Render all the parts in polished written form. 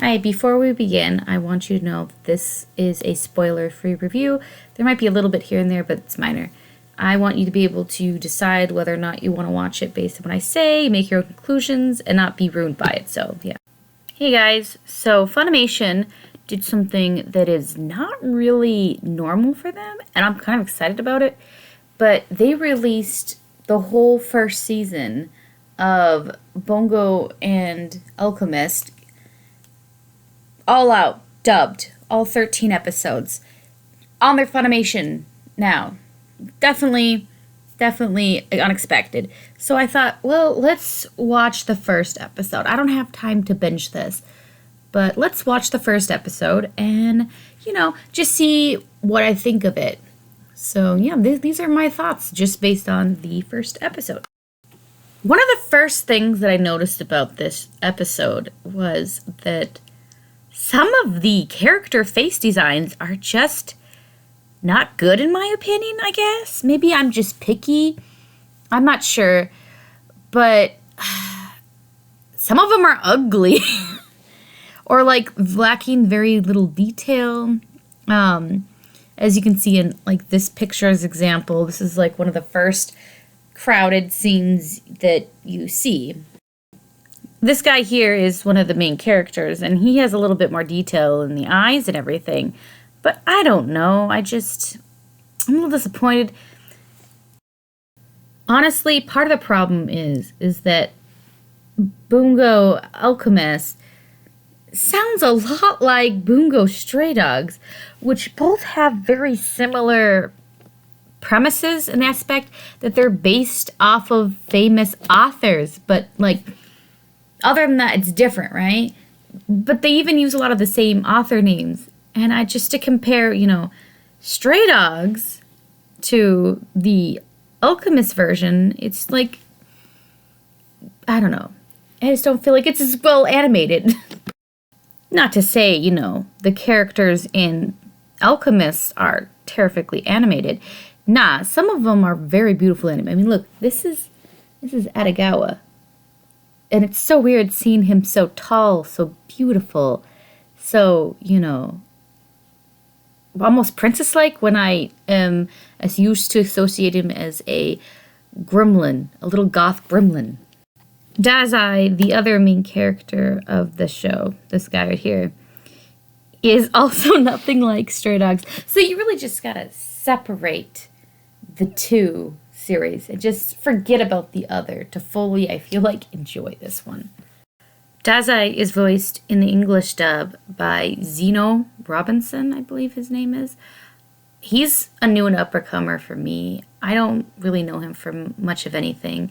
Hi, before we begin, I want you to know this is a spoiler-free review. There might be a little bit here and there, but it's minor. I want you to be able to decide whether or not you want to watch it based on what I say, make your own conclusions, and not be ruined by it, so yeah. Hey guys, so Funimation did something that is not really normal for them, and I'm kind of excited about it, but they released the whole first season of Bungo and Alchemist all out, dubbed, all 13 episodes, on their Funimation now. Definitely unexpected. So I thought, well, let's watch the first episode. I don't have time to binge this, but let's watch the first episode and, just see what I think of it. So yeah, these are my thoughts just based on the first episode. One of the first things that I noticed about this episode was that some of the character face designs are just not good in my opinion, I guess. Maybe I'm just picky. I'm not sure. But some of them are ugly. Or lacking very little detail. As you can see in this picture as example, this is one of the first crowded scenes that you see. This guy here is one of the main characters, and he has a little bit more detail in the eyes and everything. But I don't know. I'm a little disappointed. Honestly, part of the problem is that Bungo Alchemist sounds a lot like Bungo Stray Dogs, which both have very similar premises and aspect that they're based off of famous authors, but other than that, it's different, right? But they even use a lot of the same author names. And to compare, Stray Dogs to the Alchemist version, it's I don't know. I just don't feel like it's as well animated. Not to say, the characters in Alchemist are terrifically animated. Nah, some of them are very beautiful animated. I mean, look, this is Atagawa. And it's so weird seeing him so tall, so beautiful, so, almost princess-like when I am as used to associate him as a gremlin, a little goth gremlin. Dazai, the other main character of the show, this guy right here, is also nothing like Stray Dogs. So you really just gotta separate the two series and just forget about the other to fully, I feel enjoy this one. Dazai is voiced in the English dub by Zeno Robinson, I believe his name is. He's a new and uppercomer for me. I don't really know him from much of anything.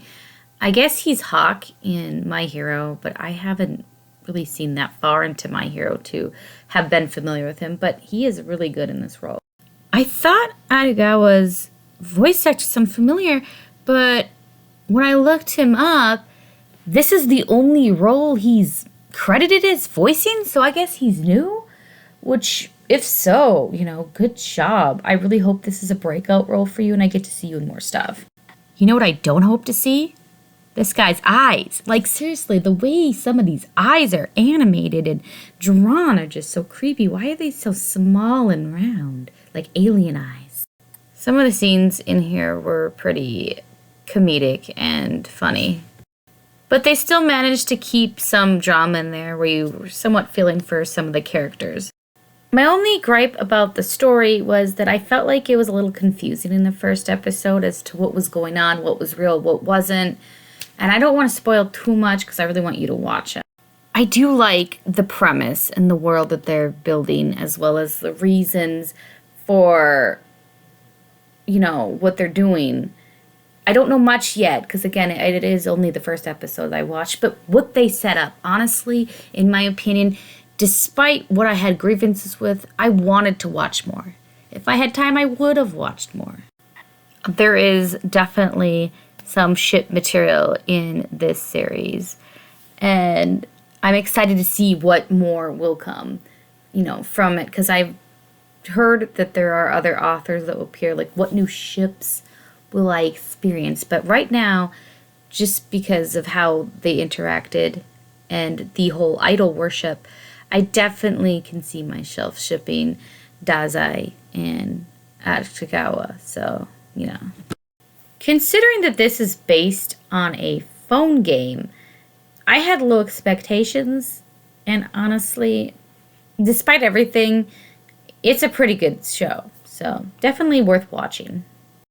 I guess he's Hawk in My Hero, but I haven't really seen that far into My Hero to have been familiar with him, but he is really good in this role. I thought Atagawa's voice actor sounded familiar, but when I looked him up, this is the only role he's credited as voicing, so I guess he's new? Which, if so, good job. I really hope this is a breakout role for you and I get to see you in more stuff. You know what I don't hope to see? This guy's eyes. Seriously, the way some of these eyes are animated and drawn are just so creepy. Why are they so small and round? Like alien eyes. Some of the scenes in here were pretty comedic and funny. But they still managed to keep some drama in there where you were somewhat feeling for some of the characters. My only gripe about the story was that I felt like it was a little confusing in the first episode as to what was going on, what was real, what wasn't. And I don't want to spoil too much because I really want you to watch it. I do like the premise and the world that they're building as well as the reasons for, what they're doing. I don't know much yet, because again, it is only the first episode I watched, but what they set up, honestly, in my opinion, despite what I had grievances with, I wanted to watch more. If I had time, I would have watched more. There is definitely some shit material in this series, and I'm excited to see what more will come, from it, because I've heard that there are other authors that will appear, what new ships will I experience? But right now, just because of how they interacted and the whole idol worship, I definitely can see myself shipping Dazai and Ashikawa. So, Considering that this is based on a phone game, I had low expectations, and honestly, despite everything, it's a pretty good show. So, definitely worth watching.